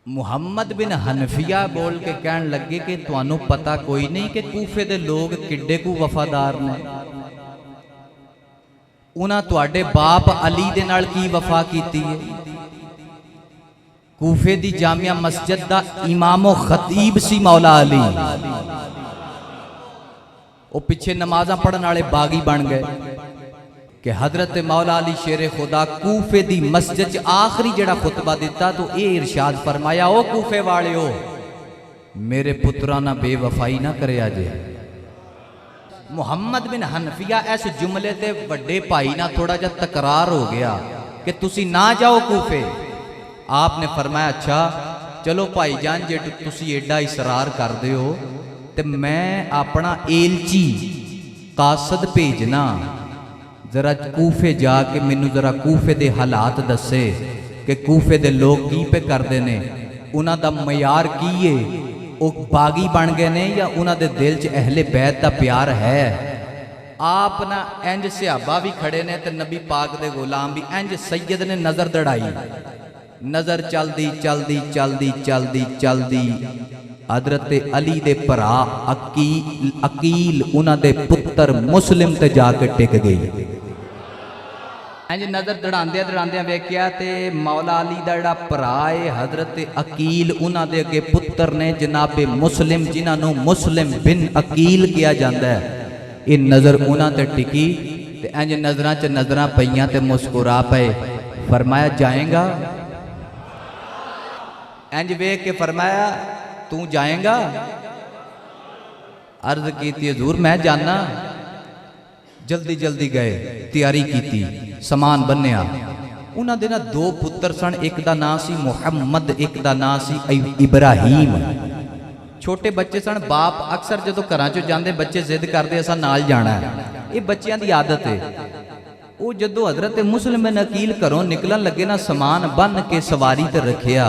मुहम्मद बिन हनफिया बोल के कहन लगे कि तुहानू पता कोई नहीं कि कूफे दे लोग किड्डे कू वफादार ने। उन्हां तुहाडे बाप अली दे नाल की वफा कीती है। कूफे दी जामिया मस्जिद दा इमामो खतीब सी मौला अली। वो पिछे नमाज़ां पढ़न वाले बागी बन गए कि हजरत मौला अली शेरे खुदा कूफे दी मस्जिद च आखिरी जड़ा खुतबा दिता तो ये इरशाद फरमाया, ओ कूफे वाले हो, मेरे पुत्रा ना बेवफाई ना करे जे। मुहम्मद बिन हनफिया इस जुमले ते वड्डे भाई ना थोड़ा जा तकरार हो गया कि तुसी ना जाओ कूफे। आपने फरमाया अच्छा चलो भाई जान, जे तुसी एडा इसरार करदे हो ते मैं अपना एलची कासद भेजना, जरा कूफे जाके मैनू जरा कूफे दे हालात दसे कि कूफे दे लोग की पे करते ने, उन्हां दा मयार की है, वो बागी बन गए ने या उन्हां दे दिल च अहले बैत दा प्यार है। आप ना इंज सहाबा भी खड़े ने ते नबी पाक दे गुलाम भी इंज सैयद ने नजर दड़ाई, नजर चलदी चलदी चलदी चलदी चलदी हजरत अली दे भरा अकील उन्हां दे पुत्र मुस्लिम ते जाके टिक गई। इंज नजर दड़ांदे दड़ांदे वेख्या ते मौला अली दा जिहड़ा भरा है हजरत अकील उन्हां दे अगे पुत्र ने जनाबे मुस्लिम, जिन्हां नूं मुस्लिम बिन अकील किया जांदा है। ये नजर उन्हां ते टिकी ते इंज नजरां च नजरां पईयां ते मुस्कुरा पे। फरमाया जाएगा, इंज वेख के फरमाया तू जाएगा। अर्ज की हजूर मैं जाना। जल्दी जल्दी गए, तैयारी की, समान बन्निया। उन्हां दे ना दो पुत्र सन, एक दा नाम सी मुहम्मद, एक दा नाम सी इब्राहिम। छोटे बच्चे सन। बाप अक्सर जो घरां चों जांदे बच्चे जिद करते असां नाल जाना है, ये बच्चों की आदत है। वो जदों हजरत मुस्लिम बिन अकील घरों निकलन लगे ना, समान बन के सवारी ते रखिया।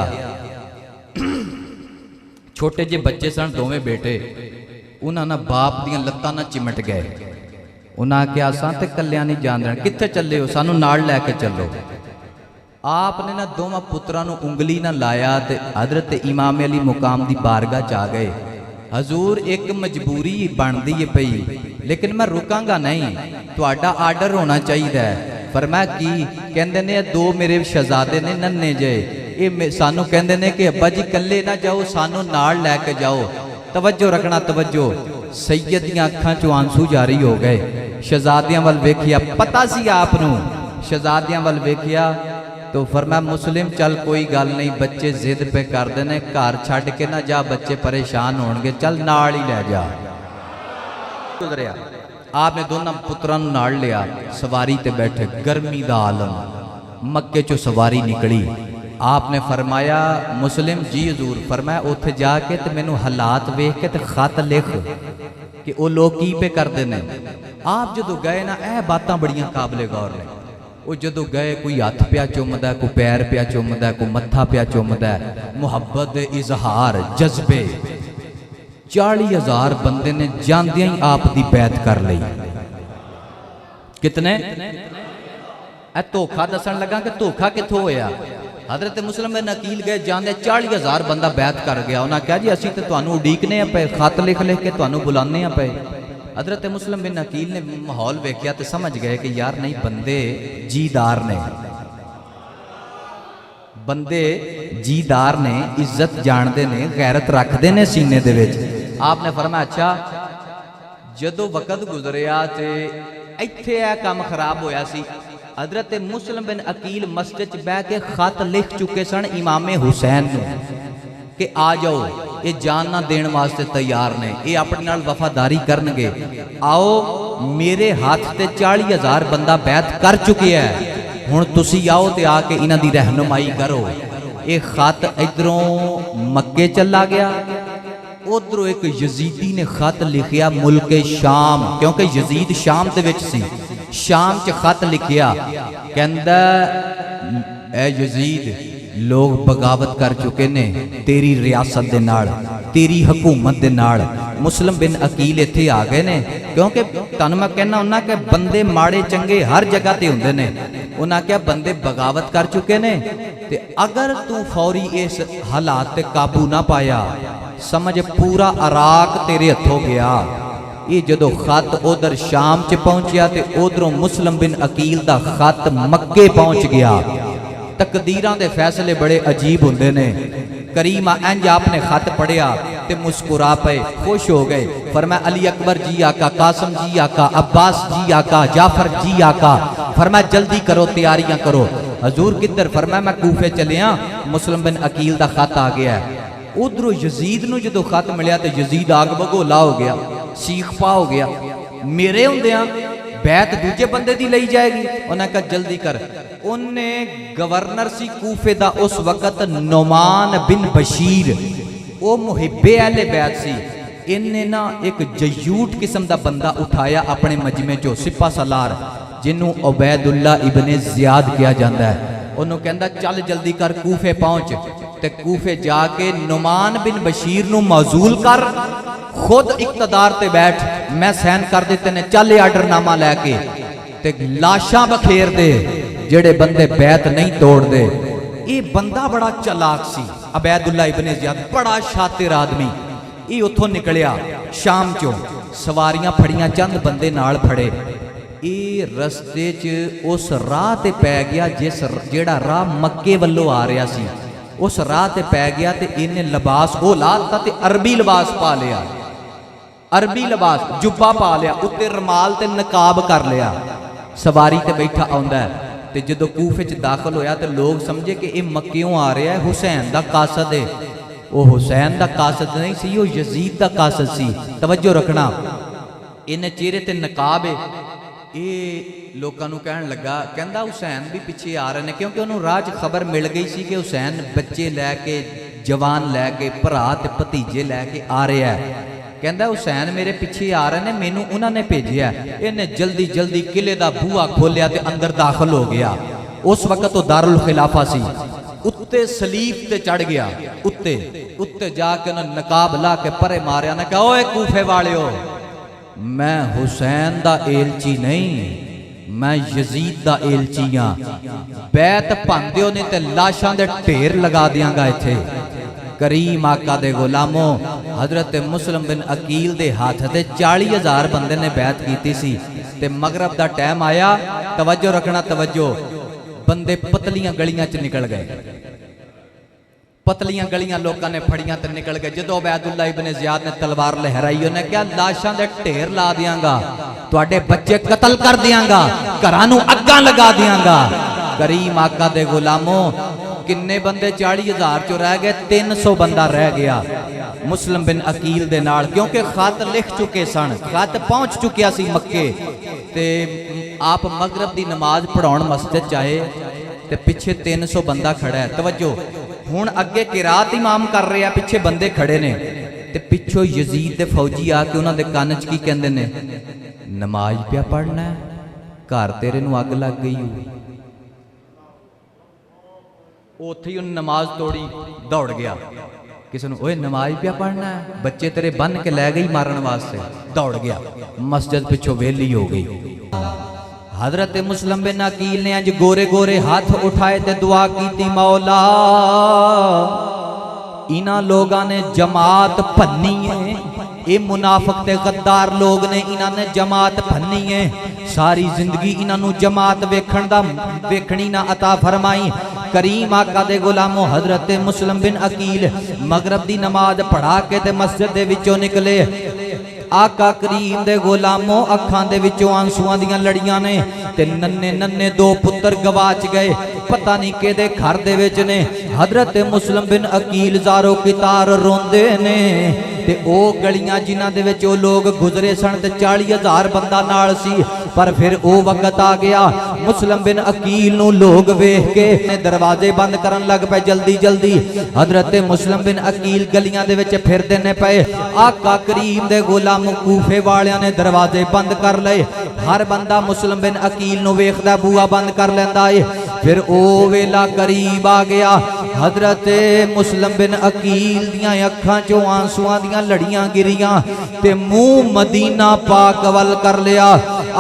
छोटे जे बच्चे सन, दोवें बेटे, उन्हां ना बाप दियां लत्तां ना चिमट गए। उन्हां आख्या असां ते कल्लियां नहीं जाण देना, कित्थे चले हो, सानू नाल लैके चलो। आपने ना दोवां पुत्रां नूं उंगली ना लाया ते हजरत इमाम अली मुकाम दी बारगाह च आ गए। हजूर एक मजबूरी बनदी है पई, लेकिन मैं रुकांगा नहीं, तुहाडा आर्डर होना चाहिए। फरमाया की? कहंदे ने दो मेरे शहजादे ने नन्हे जे, ये सानू कहंदे ने कि अब्बा जी कल्ले ना जाओ, सानू नाल लैके जाओ। तवज्जो रखना, तवज्जो। सैयद दियां अखां चों आंसू जारी हो गए। शहजादियां वल वेखिया, पता सी आप नूं, शहजादियां वल वेखिया तो फरमाया मुस्लिम चल कोई गल नहीं, बच्चे जिद पे करते हैं, घर छड्ड के ना जा, बच्चे परेशान होणगे, चल नाल ही लै जा। गुजरिया आपने दोनों पुत्रां नूं नाल लिया, सवारी ते बैठे। गर्मी दा आलम, मक्के चों सवारी निकली। आपने फरमाया मुस्लिम जी हजूर। फरमाया उत्थे जाके ते मैनू हालात वेख के ते खत लिख कि वो लोग की पे करते हैं। आप जदों गए ना, यह बातां बड़ियां काबले गौर ने। वो जदों गए, कोई हथ पिया चुमदा, कोई पैर पिया चुमदा, कोई मत्था पिया चुमदा। मुहब्बत इजहार जज्बे। 40,000 बंदे ने जांदियां ही आप दी बैत कर ली। कितने? धोखा दसन लगा कि धोखा कित्थों होया। हजरत मुस्लिम बिन अकील गए, जांदे 40,000 बंदा बैत कर गया। उन्हें कहा जी असीं ते तुहानू उडीकने पे, खत लिख लिख के तुहानू बुलाने पे। हजरत मुस्लिम बिन अकील ने माहौल वेख्या तो समझ गए कि यार नहीं, बंदे जीदार ने, बंदे जीदार ने, इज्जत जानते ने, गैरत रखते ने सीने दे विच। आपने फरमाया अच्छा। जदों वक्त गुजरिया ते इत्थे यह काम खराब होया सी। हजरत मुस्लिम बिन अकील मस्जिद च बह के खत लिख चुके सन इमामे हुसैन कि आ जाओ, ये जान ना देने वास्ते तैयार ने, ये अपने नाल वफादारी करनगे। आओ, मेरे हाथ ते 40,000 बंदा बैत कर चुके है, हुण तुसी आओ ते आके इन्हां दी रहनुमाई करो। ये खत इधरों मक्के चला गया, उधरों एक यजीदी ने खत लिखिया मुल्के शाम, क्योंकि यजीद शाम दे विच सी। शाम च खत लिखिया, कहंदा ऐ यजीद, लोग बगावत कर चुके ने तेरी रियासत दे नाल, तेरी हुकूमत दे नाल। मुस्लिम बिन अकील इत्थे आ गए ने, क्योंकि तुहानू मैं कहना हुन्ना कि बंदे माड़े चंगे हर जगह ते हुंदे ने। उन्हें क्या बंदे बगावत कर चुके ने ते अगर तू फौरी इस हालात ते काबू ना पाया समझ पूरा इराक तेरे हथों गया। ये जदों खत उधर शाम च पहुंचया ते उधरों मुस्लिम बिन अकील दा खत मक्के पहुंच गया। तकदीरां दे फैसले बड़े अजीब हुंदे ने। करीम इंज आपने खत पढ़िया ते मुस्कुरा पे, खुश हो गए। फरमाया अली अकबर जी आका, कासम जी आका, अब्बास जी आका, जाफर जी आका। फरमाया जल्दी करो, तैयारियां करो। हजूर किधर? फरमाया मैं कूफे चलिया, मुस्लिम बिन अकील दा खत आ गया। उधरों यजीद नूं जदों खत मिलिया तो यजीद आग बगोला हो गया, सीख पा हो गया। मेरे हुंदियां बैत दूजे बंदे दी लई जाएगी। उन्हें कहा जल्दी कर। उन्हें गवर्नर सी कूफे दा उस वक्त नुमान बिन बशीर, वो मुहिब्बे अहले बैत सी। इन्हें ना एक जयूट किस्म दा बंदा उठाया अपने मजमे चो, सिपा सलार, जिन्हों उबैदुल्ला इबने ज़ियाद किया जाता है। उन्होंने कहता चल जल्दी कर, कूफे पहुंच। ते कूफे जाके नुमान बिन बशीर नूं मौजूल कर, खुद इकतदार ते बैठ, मैं सहन कर दिते ने। चल आर्डरनामा लैके ते लाशां बखेर दे जेड़े बंदे बैत नहीं तोड़ दे। ये बंदा बड़ा चलाक सी, उबैदुल्ला इबने ज़ियाद, बड़ा शातिर आदमी। ये उथों निकलिया शाम चो, सवारियां फड़ियां, चंद बंदे नाल फड़े। ये रस्ते च उस राह ते पै गया जिस जेड़ा राह मक्के वल्लों आ रहा सी। उस राह ते पै गया ते इन्हें लिबास वो लाता ते अरबी लिबास पा लिया, अरबी लिबास जुब्बा पा लिया, उत्ते रमाल ते नकाब कर लिया। सवारी ते बैठा आउंदा है ते जदों कूफे च दाखिल होया ते लोग समझे कि यह मक्कियों आ रहा है, हुसैन दा कासद है। वो हुसैन दा कासद नहीं सी, वो यजीद दा कासद सी। तवज्जो रखना, इन्हें चेहरे ते नकाब है। ये लोगों को कहन लगा, कहता हुसैन भी पिछे आ रहे हैं, क्योंकि उन्होंने राह च खबर मिल गई सी कि हुसैन बच्चे लैके, जवान लैके, भरा ते भतीजे लैके आ रहा है। कहता हुसैन मेरे पिछे आ रहे हैं, मैनू उन्होंने भेजा। इन्हें जल्दी जल्दी किले का बूहा खोलिया ते अंदर दाखिल हो गया। उस वक्त तो दारुल खिलाफा सी। उत्ते सलीब ते चढ़ गया, उत्ते उत्ते जाके उन्हें नकाब ला के परे मारिया ने कहा, ओए कूफे वालियो, मैं हुसैन दा एलची नहीं, मैं यजीद दा एलची हाँ। बैत भांदिओ नहीं ते लाशां दे ढेर लगा दियांगा इत्थे। करीम आका दे गुलामो, हजरत मुस्लिम बिन अकील दे हाथ ते 40,000 बंदे ने बैत कीती सी ते मगरब दा टाइम आया। तवज्जो रखना, तवज्जो, बंदे पतलियां गलियां च निकल गए, पतलियां गलियां लोगों ने फड़ियां ते निकल गए। जदों उबैदुल्ला इब्ने ज़ियाद ने तलवार लहराई, उन्हें क्या लाशां दे ढेर ला दियांगा, तुहाडे बच्चे कतल कर दियांगा, घरां नूं अग्गां लगा दियांगा। करीम आका दे गुलामो, किन्ने बंदे 40,000 चो रह गए, 300 बंदा रह गया मुस्लिम बिन अकील दे नाल, क्योंकि खत लिख चुके सन, खत पहुंच चुकिया सी मक्के। ते आप मगरब दी नमाज पढ़ाउण मस्जिद च आए ते पिछे 300 बंदा खड़ा है। तवज्जो, हुण अगे किरात इमाम कर रहे हैं, पिछे बंदे खड़े ने ते पिछों यजीद दे फौजी आके उन्हां दे कान च की कहंदे ने, नमाज पिया पढ़ना है, घर तेरे नूं अग लग गई। उत्थे ही उन्हें नमाज तोड़ी, दौड़ गया। किसी ने ओए नमाज पिया पढ़ना है, बच्चे तेरे बन के लै गई मारन वास्ते, दौड़ गया। मस्जिद पिछों वेली हो गई। हजरत मुस्लिम बिन अकील ने अज गोरे गोरे हाथ उठाए ते दुआ की, मौला इन्हां लोगां ने जमात भन्नी है, ये मुनाफिक ते गद्दार लोग ने, इन्होंने जमात भन्नी है, सारी जिंदगी इन्हों जमात वेखनी ना अता फरमाई। करीम आका दे गुलामो, हजरत मुस्लिम बिन अकील मगरब दी नमाज पढ़ा के ते मस्जिद दे विचों निकले। आका करीम दे गुलामो, अखां दे विचों आंसुआं दियां लड़ियां ने ते नन्ने नन्ने 2 पुत्र गवाच गए, पता नहीं केदे घर दे विच ने। हजरत मुस्लिम बिन अकील ज़ारो कितार रोंदे ने ते ओ गलियां जिन्हां दे विच ओ लोग गुजरे सन ते 40,000 बंदा नाल सी। पर फिर ओ वक्त आ गया, मुस्लिम बिन अकील नूं लोग वेख के दरवाजे बंद करन लग पे जल्दी जल्दी। हजरत मुस्लिम बिन अकील गलियां दे विच फिरदे ने पे। आका करीम दे गुलाम कूफे वालियां ने दरवाजे बंद कर लए। हर बंदा मुस्लिम बिन अकील नूं वेखदा, बूआ बंद कर लैंदा है। फिर ओ वेला करीब आ गया, हजरत मुस्लिम बिन अकील दियां अखां चों आंसुआं दियां लड़ियां गिरियां ते मुंह मदीना पाक वल कर लिया।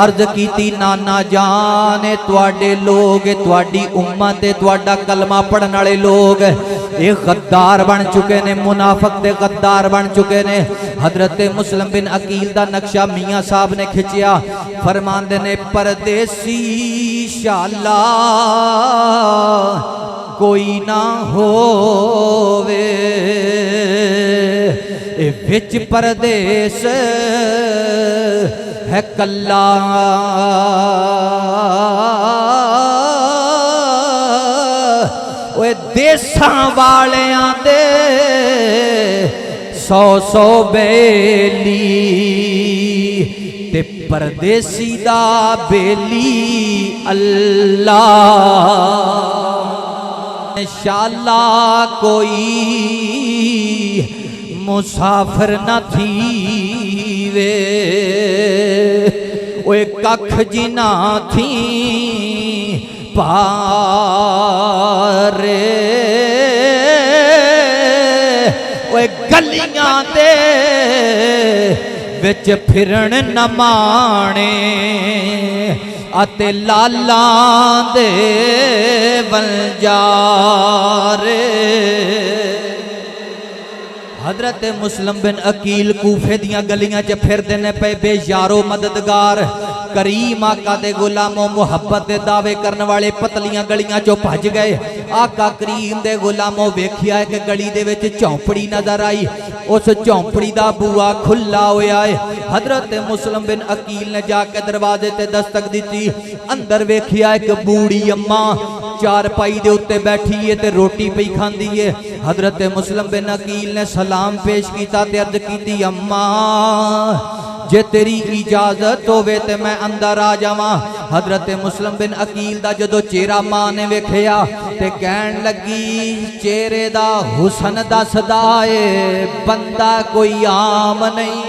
अर्ज कीती नाना जान तुहाडे लोग तुहाडी उम्मत तुहाडा कलमा पढ़न वाले लोग ये गद्दार बन चुके ने, मुनाफिक ते गद्दार बन चुके ने। हजरत मुस्लिम बिन अकील दा नक्शा मियाँ साहब ने खिंचिया। फरमांदे ने परदेसी शाला कोई ना होवे ए विच परदेस है कल्ला। ओए देसां वालियां दे 100 बेली ते परदेसी दा बेली अल्लाह। शाला कोई मुसाफिर न थी वे ओए कख जिना थी पारे ओए गलियां दे विच फिरन न माणे अते लालां दे बंजारे। हजरत मुस्लिम बिन अकील कूफे दियां गलियां च फिरदे ने पे बेयारो मददगार करीम आका दे गुलामों मुहब्बत दे दावे करने वाले पतलियां गलियां चो भज गए। आका करीम दे गुलामों वेखिया एक गली दे विच झोंपड़ी नजर आई। उस झोंपड़ी दा बुआ खुला होया है। हजरत मुस्लिम बिन अकील ने जाके दरवाजे ते दस्तक दी। अंदर वेखिया एक बूढ़ी अम्मा चारपाई दे उत्ते बैठी है ते रोटी पई खांदी है। हजरत मुस्लिम बिन अकील ने सलाम पेश किया ते अर्ज की अम्मा जे तेरी इजाजत होवे ते मैं अंदर आ जावां। हजरत मुस्लिम बिन अकील दा जदों चेहरा मां ने वेखिया ते कहन लगी चेहरे दा हुसन दसदा ए बंदा कोई आम नहीं,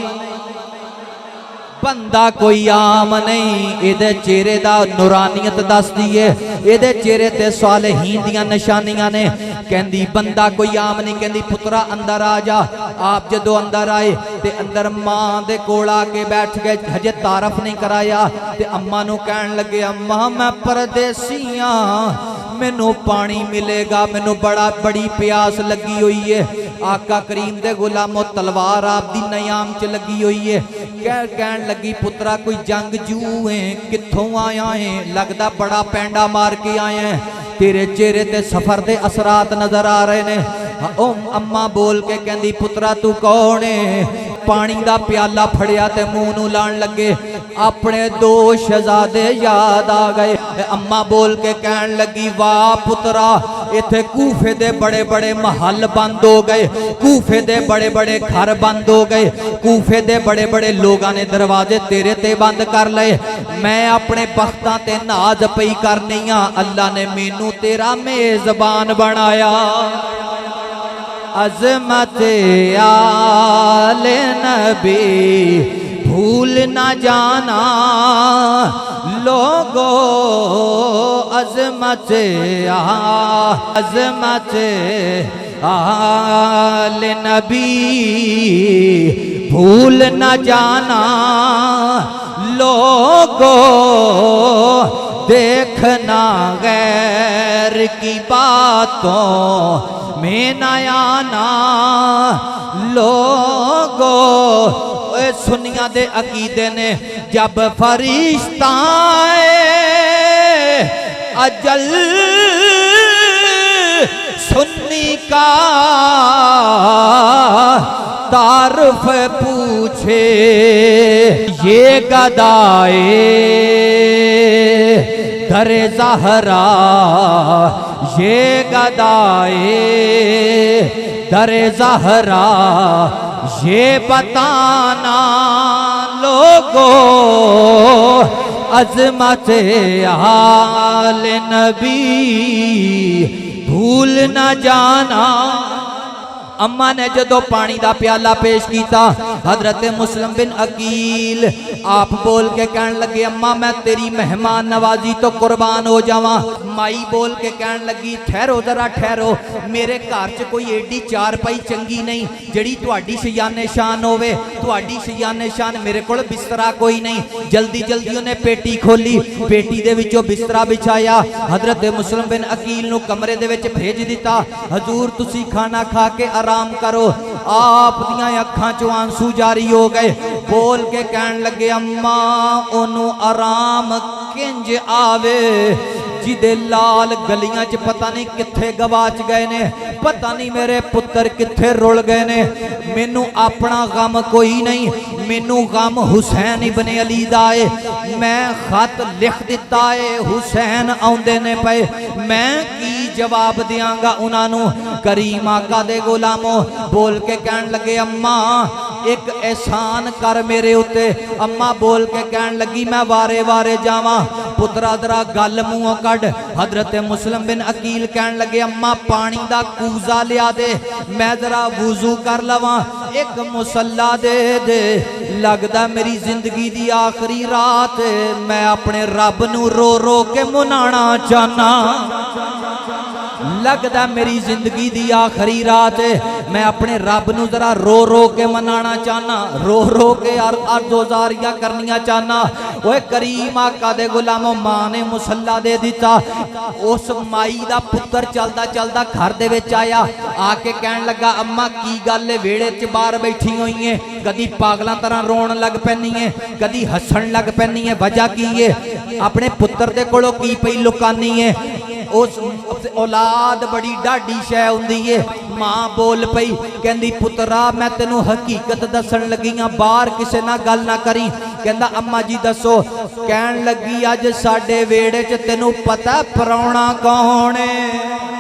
बंदा कोई आम नहीं। इहदे चेहरे दा नूरानियत दसदी है, इहदे चेहरे ते सालेहीन दियां निशानियां ने। कहंदी बंदा कोई आम नहीं। कहंदी पुत्रा अंदर आ जा। आप जदों अंदर आए ते अंदर मां दे कोल आके बैठ गए। हजे तारफ नहीं कराया ते अम्मा नूं कहन लगे अम्मा मैं परदेसी हां, मैनू पानी मिलेगा, मैनू बड़ी प्यास लगी हुई है। आका करीम दे गुलामों तलवार आप दी नयाम च लगी हुई है। कहन लगी पुत्रा कोई जंग जू है, कित्थों आया है? लगदा बड़ा पैंडा मार के आया है। तेरे चेहरे ते सफर दे असरात नजर आ रहे ने। ओ अम्मा बोल के कहंदी पुत्रा तू कौन है? पानी दा प्याला फड़िया ते मुंह नूं लाण लगे। अपने 2 शहजादे याद आ गए। अम्मा बोल के कहन लगी वाह पुत्रा इथे कूफे दे बड़े बड़े महल बंद हो गए, कूफे दे बड़े बड़े घर बंद हो गए, कूफे दे बड़े बड़े लोगां ने दरवाजे तेरे ते बंद कर लए। मैं अपने बख्तां ते नाज पई करनी आ, अल्लाह ने मैनू तेरा मेजबान बनाया। अज़मत आले नबी भूल न जाना लोगो, अज़मत आले नबी भूल न जाना लोगो, देखना गैर की बातों में न आना लोगो। सुनिया दे अकीदे ने जब फरिश्ता अजल सुन्नी का तारुफ पूछे, ये गदाए दरे ज़हरा, ये गदाए दरे ज़हरा, ये बताना लोगो अज़मत आले नबी भूल न जाना। अम्मा ने जदों पानी का प्याला पेश किया, हजरत मुस्लिम बिन अकील आप बोल के कहन लगे, अम्मा मैं तेरी मेहमान नवाजी तो कुर्बान हो जावां। माई बोल के कहन लगी, ठहरो जरा ठहरो, मेरे घर च कोई एडी चारपाई चंगी नहीं जिहड़ी तुहाडी शयाने शान होवे, तुहाडी शयाने शान, मेरे कोल बिस्तरा कोई नहीं। जल्दी जल्दी उन्हें पेटी खोली, पेटी दे विचों बिस्तरा बिछाया, हजरत मुस्लिम बिन अकील नूं कमरे दे विच भेज दिता। हजूर तुसी खाना खा के आराम करो। आप दियां अखां चों आंसू जारी हो गए। बोल के कहन लगे, अम्मा ओनू आराम किंज आवे जिदे लाल गलियां च पता नहीं कित्थे गवाच गए ने, पता नहीं मेरे पुत्र कित्थे रुल गए ने। मैनू अपना गम कोई नहीं, मैनू गम हुसैन इब्ने अली दा है। मैं खत लिख दिता है, हुसैन आउंदे ने पे, मैं की जवाब दियांगा उन्होंने। करीम आका दे गुलामों बोल के कहन लगे, अम्मा एक एहसान कर मेरे उत्ते। अम्मा बोल के कहन लगी, मैं वारे वारे जावां, पुत्रा जरा गल मूहों कढ़। हजरत मुस्लिम बिन अकील कहन लगे, अम्मा पानी दा कूजा लिया दे, मैं जरा वुजू कर लवां, एक मुसल्ला दे दे। लगदा मेरी जिंदगी दी आखिरी रात, मैं अपने रब नू रो रो के मनाना चाहना। लगदा मेरी जिंदगी दी आखिरी रात है, मैं अपने रब नू जरा रो रो के मनाना चाहना, रो रो के अर्ज़ोज़ारियां करनियां चाहना। ओए करीम आका दे गुलामों, मां ने मुसल्ला दे दिता। उस माई दा पुत्र चलदा चलदा घर दे विच आया, आके कहन लगा, अम्मा की गल है, वेड़े च बाहर बैठी हुई है, कदी पागलां तरह रोन लग पैनी है, कदी हसन लग पैनी है, वजह की है? अपने पुत्र दे कोलों की पई लुकानी है? उस औलाद बड़ी डाढ़ी शै हुंदी है। मां बोल पई, कहंदी पुत्रा मैं तेनू हकीकत दसन लगी हां, बाहर किसे ना गल ना करी। कहंदा अम्मा जी दसो। कहन लगी, अज साडे वेड़े च तेनू पता परौणा कौन है?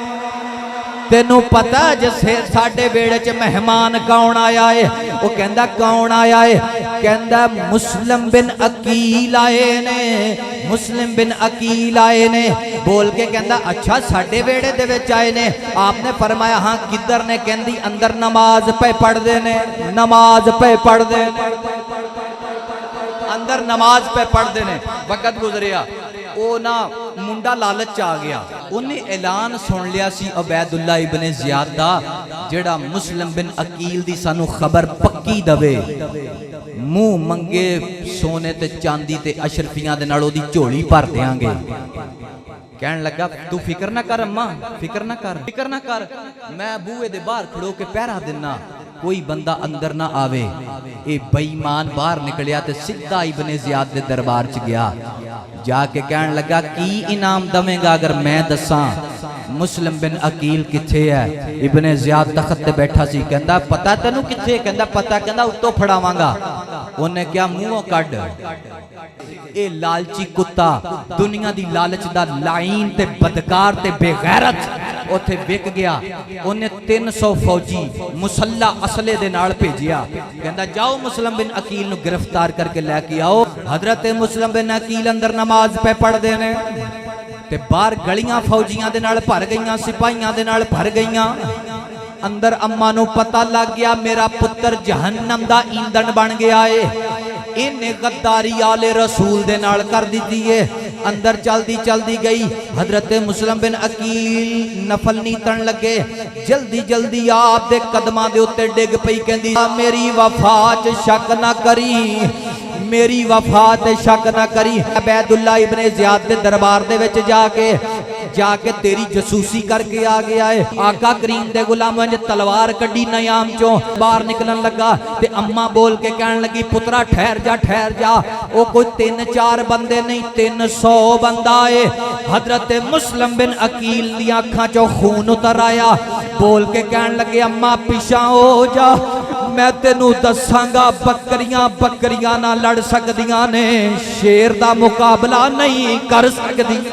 तेनू पता जिसे साडे वेड़े च मेहमान कौन आया है? वो कहंदा कौन आया है? कहंदा मुस्लिम बिन अकील आए ने, मुस्लिम बिन अकील आए ने। बोल के कहंदा अच्छा साडे वेड़े दे विच आए ने? आपने फरमाया हाँ। किधर ने? कहंदी अंदर नमाज पे पढ़दे ने, नमाज पे पढ़दे ने, अंदर नमाज पे पढ़दे ने। वक्त गुजरिया, ओ ना मुंडा लालच आ गया, उन्हें ऐलान सुन लिया सी उबैदुल्ला इब्ने ज़ियाद दा, जेड़ा मुस्लिम बिन अकील दी सानू खबर पक्की दवे, मुंह मंगे सोने ते चांदी ते अशरफियां दे नाल ओदी झोली भर देंगे। कहन लगा, तू फिक्र ना कर अम्मा, फिक्र ना कर, फिक्र ना कर, मैं बूहे दे बाहर खड़ो के पहरा देना, कोई बंदा अंदर ना आवे। ए बेईमान बाहर निकलिया ते सीधा इब्ने ज़ियाद दे दरबार च गया। जाके कहन लगा, की इनाम दवेगा अगर मैं दसा मुस्लिम बिन अकील किथे है? इब्ने ज़ियाद तख्त ते बैठा सी। कहंदा पता तेनू किथे? कहंदा पता। कहंदा उत्तों फड़ावांगा। उन्हें क्या मुंहों कढ़, ए लालची कुत्ता, दुनिया दी लालच दा लाइन ते बदकार ते बेगैरत उथे विक गया। उन्हें 300 फौजी मुसल्ला असले दे नाल भेजिया। कहंदा जाओ मुस्लिम बिन अकील नू गिरफ्तार करके लैके आओ। हजरत मुस्लिम बिन अकील अंदर नमाज पे पढ़दे ने ते बाहर गलियां फौजियां दे नाल भर गईयां, सिपाहियां दे नाल भर गईयां। अंदर अम्मा नू पता लग गया मेरा पुत्र जहन्नम दा ईंधन बन गया है। इन्हें गद्दारी आले रसूल दे नाल कर दी है। अंदर चलदी चलदी गई, हजरत मुस्लिम बिन अकील नफल नीतन लगे। जल्दी जल्दी आप दे कदमां दे उत्ते डिग पई। कहंदी मेरी वफा च शक ना करी, मेरी वफा ते शक ना करी। उबैदुल्ला इब्ने ज़ियाद दे दरबार दे विच जाके तेरी जसूसी करके आ गया है। आका करीम दे गुलामां ने तलवार कड्डी नयाम चों बाहर निकलन लगा ते अम्मा बोल के कहन लगी, पुत्रा ठहर जा, ठहर जा। ओ कोई 3-4 बंदे नहीं, 300 बंदा है। हजरत मुस्लिम बिन अकील दी अखां चों खून उतर आया। बोल के कहन लगे, अम्मा पिछा हो जा, मैं तेनू दसांगा बकरियां बकरियां ना लड़ सकदियां ने, शेर दा मुकाबला नहीं कर सकदी।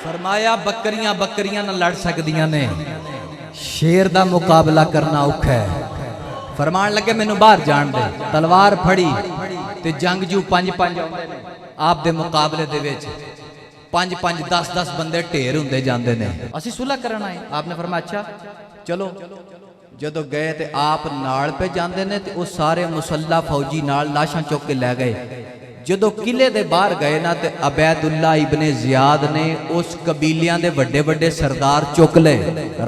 फरमाया बकरियां बकरियां ना लड़ सकदियां ने, शेर दा मुकाबला करना औखा है। फरमान लगे मैनू बाहर जान दे, तलवार फड़ी ते जंगजू 5-5 आउंदे ने आप दे मुकाबले दे विच 5-5 10-10 बंदे ढेर हुंदे जांदे ने। असीं सुलह करन आए। आपने फरमाया अच्छा चलो। जदों गए ते आप नाल पे जांदे ने ते वो सारे मुसल्ला फौजी नाल लाशां चुक के लै गए। जदों किले दे बाहर गए ना ते अबैदुल्ला इब्ने जियाद ने उस कबीलियां दे वड्डे वड्डे सरदार चुक ले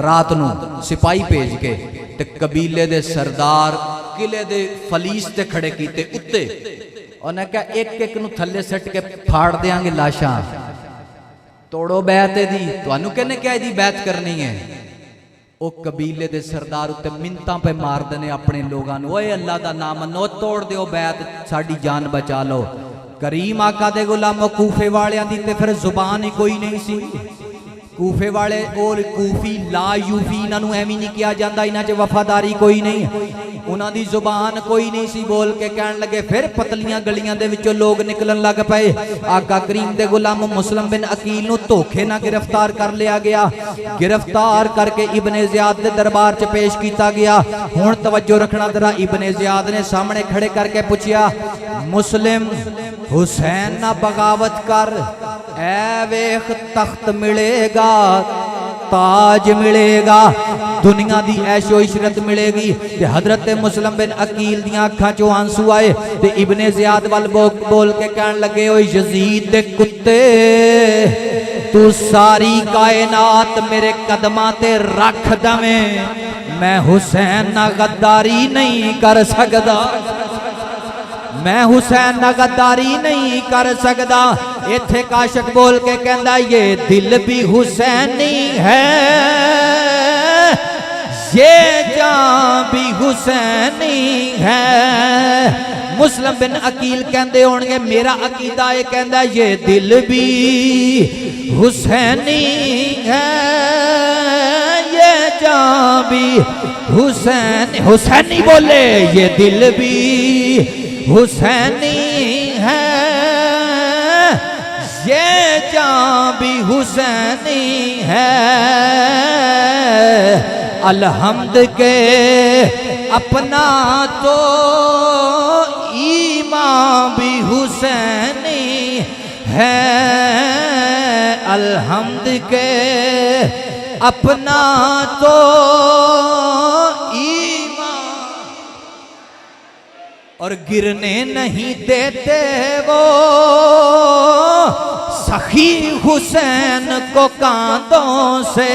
रात नूं सिपाही भेज के ते कबीले दे सरदार किले दे फलीस ते खड़े कीते उत्ते। उन्हें कहा एक एक नूं थल्ले सट के फाड़ देंगे लाशां। तोड़ो बैत दी, तुहानू कहने क्या दी बैत करनी है। वो कबीले दे सरदार उत्ते मिन्नतां पे मारदे ने अपने लोगां नूं, ओए अल्लाह दा नाम मनो, तोड़ दिओ बैत, साडी जान बचा लो। करीम आका दे गुलामो कूफे वालियां दी ते फिर जुबान ही कोई नहीं सी। कूफे वाले और कूफी ला यूफी इन्हों एवं नहीं किया जाता, इन्हां च वफादारी कोई नहीं, उन्हां दी जुबान कोई नहीं सी। बोल के कहन लगे, फिर पतलियां गलियां दे विचों लोग निकलन लग पे। आका करीम दे गुलाम मुस्लिम बिन अकील नूं धोखे नाल गिरफ्तार कर लिया गया। गिरफ्तार करके इब्ने ज़ियाद दे दरबार च पेश किया गया। हुण तवज्जो रखना जरा, इब्ने ज़ियाद ने सामने खड़े करके पूछया, मुस्लिम हुसैन ना बगावत कर, ऐ वेख तख्त मिलेगा, ताज मिलेगा, दुनिया दी ऐशो इशरत मिलेगी। ते हजरत मुस्लिम बिन अकील दी अखां चों आंसू आए ते इब्ने ज़ियाद वल बोल के कहन लगे, ओ यजीद दे कुत्ते, तू सारी कायनात मेरे कदमां ते रख दवें, मैं हुसैन ना गद्दारी नहीं कर सकदा, मैं हुसैन ना गद्दारी नहीं कर सकदा। इत्थे काशिक बोल के कहंदा, ये दिल भी हुसैनी है, ये जान भी हुसैनी है। मुस्लिम बिन अकील कहंदे होणगे, मेरा अकीदा ये कहंदा, ये दिल भी हुसैनी है, ये जान भी हुसैनी बोले, ये दिल भी हुसैनी है, ये जान भी हुसैनी है। अलहम्द के अपना तो ईमान भी हुसैनी है, अलहम्द के अपना तो और गिरने नहीं देते वो सखी हुसैन को कांधों से।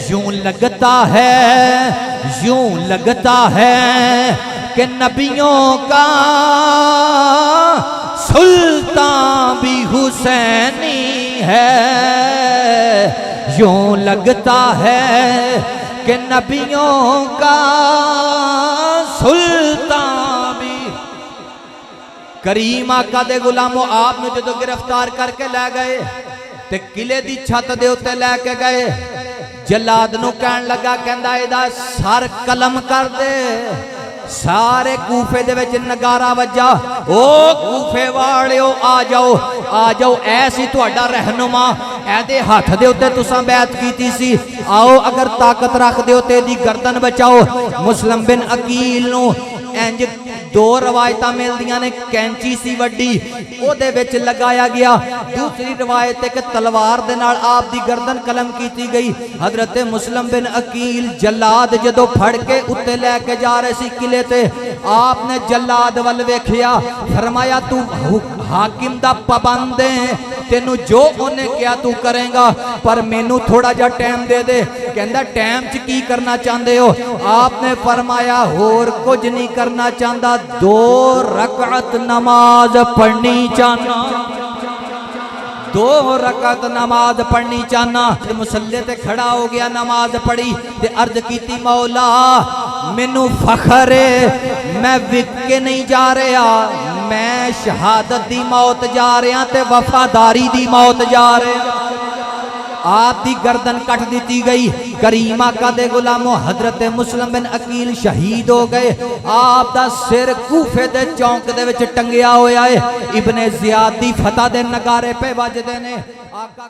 यूं लगता है कि नबियों का सुल्तान भी हुसैनी है। यूं लगता है कि नबियों का सुल्तान भी। करीम आका दे गुलामो आप ने जो गिरफ्तार करके लै गए ते किले दी छत दे उत्ते लैके गए। जलाद नूं कहन लगा, कहंदा इहदा सर कलम कर दे। सारे कूफे दे विच नगारा वजा, ओ कूफे वालिओ आ जाओ, ऐसी तुहाडा रहनुमा, एदे हथ दे उत्ते तुसां बैत कीती सी, आओ अगर ताकत रखदे हो ते दी गर्दन बचाओ। मुस्लिम बिन अकील नूं इंज दो रवायतां मिलदियां ने, कैंची सी वड्डी ओदे विच लगाया गया, दूसरी रवायत एक तलवार दे नाल आप दी गर्दन कलम कीती गई। हजरत मुस्लिम बिन अकील जलाद जदों फड़ के उत्ते लैके जा रहे सी किले ते, आपने जलाद वल वेखिया, फरमाया तू हाकिम दा पाबंद है, तेनू जो उन्हें क्या तू करेगा, पर मैनू थोड़ा जा टाइम दे दे। कहंदा टाइम च की करना चाहते हो? आपने फरमाया होर कुछ नहीं करना चाहता, 2 रकात नमाज पढ़नी चाहना, 2 रकात नमाज पढ़नी चाहना। मुसल्ले ते खड़ा हो गया, नमाज पढ़ी ते अर्ज की, मौला मैनू फखर है, मैं विक के नहीं जा रहा, मैं शहादत दी मौत जा रहा ते वफादारी दी मौत जा रहा। आप दी गर्दन कट दी गई। करीम आका दे गुलामो हजरत मुस्लिम बिन अकील शहीद हो गए। आप दा सिर कूफे दे चौंक दे विच टंगिया होया है। इब्ने ज़ियाद दी फतह दे नगारे पे वजदे ने। आका